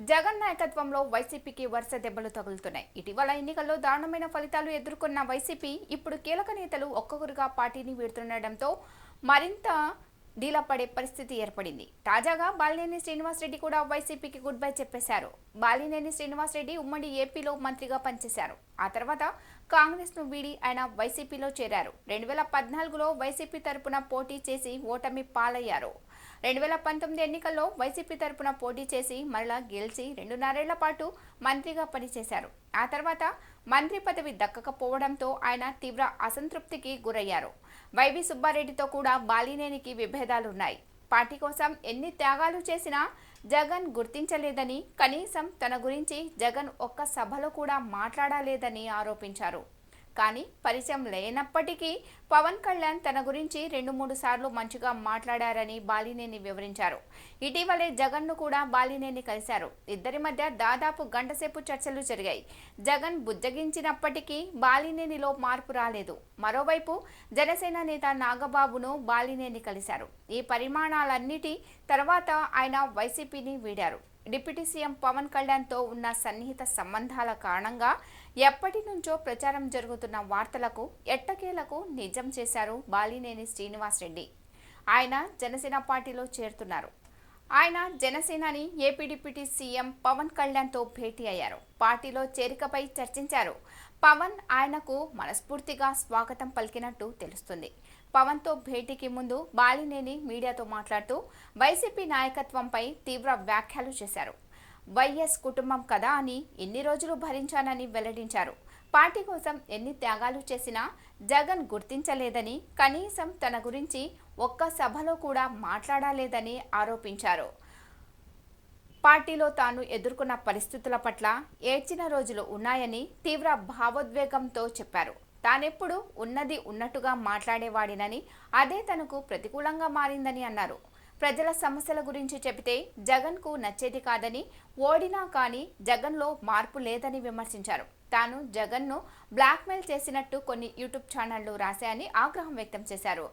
జగన్ నాయకత్వంలో వైసీపీకి వరుస దెబ్బలు తగులుతున్నాయి. ఇటీవల ఎన్నికల్లో దారుణమైన ఫలితాలు ఎదుర్కొన్న వైసీపీ ఇప్పుడు కీలక నేతలు ఒక్కొక్కరుగా పార్టీని వీడుతుండటంతో మరింత డీలా పడే పరిస్థితి ఏర్పడింది. తాజాగా బాలినేని శ్రీనివాసరెడ్డి కూడా వైసీపీకి గుడ్ బై చెప్పేశారు. బాలినేని శ్రీనివాసరెడ్డి ఉమ్మడి ఏపీలో మంత్రిగా పనిచేశారు. ఆ తర్వాత కాంగ్రెస్ ను వీడి ఆయన వైసీపీలో చేరారు. 2014లో వైసీపీ తరపున పోటీ చేసి ఓటమి పాలయ్యారు. 2019 ఎన్నికల్లో వైసీపీ తరపున పోటీ చేసి మరలా గెలిచి 2.5 ఏళ్ల పాటు మంత్రిగా పనిచేశారు. ఆ తర్వాత మంత్రి పదవి దక్కకపోవడంతో ఆయన తీవ్ర అసంతృప్తికి గురయ్యారు. వైవి సుబ్బారెడ్డితో కూడా బాలినేనికి విభేదాలున్నాయి. పార్టీ కోసం ఎన్ని త్యాగాలు చేసినా జగన్ గుర్తించలేదని, కనీసం తన గురించి జగన్ ఒక్క సభలో కూడా మాట్లాడలేదని ఆరోపించారు. కానీ పరిచయం లేనప్పటికీ పవన్ కళ్యాణ్ తన గురించి 2-3 సార్లు మంచిగా మాట్లాడారని బాలినేని వివరించారు. ఇటీవలే జగన్ను కూడా బాలినేని కలిశారు. ఇద్దరి మధ్య దాదాపు గంటసేపు చర్చలు జరిగాయి. జగన్ బుజ్జగించినప్పటికీ బాలినేనిలో మార్పు రాలేదు. మరోవైపు జనసేన నేత నాగబాబును బాలినేని కలిశారు. ఈ పరిమాణాలన్నిటి తర్వాత ఆయన వైసీపీని వీడారు. డిప్యూటీ సీఎం పవన్ కళ్యాణ్తో ఉన్న సన్నిహిత సంబంధాల కారణంగా ఎప్పటి నుంచో ప్రచారం జరుగుతున్న వార్తలకు ఎట్టకేలకు నిజం చేశారు బాలినేని శ్రీనివాసరెడ్డి. ఆయన జనసేన పార్టీలో చేరుతున్నారు. ఆయన జనసేనాని ఏపీ డిప్యూటీ సీఎం పవన్ కళ్యాణ్తో భేటీ అయ్యారు. పార్టీలో చేరికపై చర్చించారు. పవన్ ఆయనకు మనస్ఫూర్తిగా స్వాగతం పలికినట్టు తెలుస్తుంది. పవన్తో భేటీకి ముందు బాలినేని మీడియాతో మాట్లాడుతూ వైసీపీ నాయకత్వంపై తీవ్ర వ్యాఖ్యలు చేశారు. వైఎస్ కుటుంబం కదా అని ఎన్ని రోజులు భరించానని వెల్లడించారు. పార్టీ కోసం ఎన్ని త్యాగాలు చేసినా జగన్ గుర్తించలేదని, కనీసం తన గురించి ఒక్క సభలో కూడా మాట్లాడలేదని ఆరోపించారు. పార్టీలో తాను ఎదుర్కొన్న పరిస్థితుల పట్ల ఏడ్చిన రోజులు ఉన్నాయని తీవ్ర భావోద్వేగంతో చెప్పారు. తానెప్పుడు ఉన్నది ఉన్నట్టుగా మాట్లాడేవాడినని, అదే తనకు ప్రతికూలంగా మారిందని అన్నారు. ప్రజల సమస్యల గురించి చెబితే జగన్కు నచ్చేది కాదని, ఓడినా కానీ జగన్లో మార్పు లేదని విమర్శించారు. తాను జగన్ను బ్లాక్మెయిల్ చేసినట్టు కొన్ని యూట్యూబ్ ఛానళ్లు రాశాయని ఆగ్రహం వ్యక్తం చేశారు.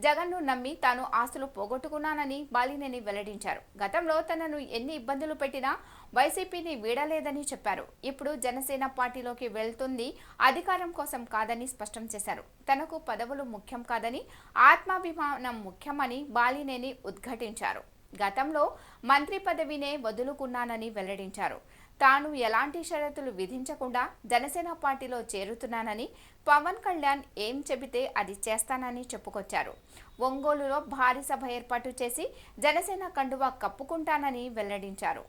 జగన్ను నమ్మి తాను ఆస్తులు పోగొట్టుకున్నానని బాలినేని వెల్లడించారు. గతంలో తనను ఎన్ని ఇబ్బందులు పెట్టినా వైసీపీని వీడలేదని చెప్పారు. ఇప్పుడు జనసేన పార్టీలోకి వెళ్తుంది అధికారం కోసం కాదని స్పష్టం చేశారు. తనకు పదవులు ముఖ్యం కాదని, ఆత్మాభిమానం ముఖ్యమని బాలినేని ఉద్ఘాటించారు. గతంలో మంత్రి పదవినే వదులుకున్నానని వెల్లడించారు. తాను ఎలాంటి షరతులు విధించకుండా జనసేన పార్టీలో చేరుతున్నానని, పవన్ కళ్యాణ్ ఏం చెబితే అది చేస్తానని చెప్పుకొచ్చారు. ఒంగోలులో భారీ సభ ఏర్పాటు చేసి జనసేన కండువా కప్పుకుంటానని వెల్లడించారు.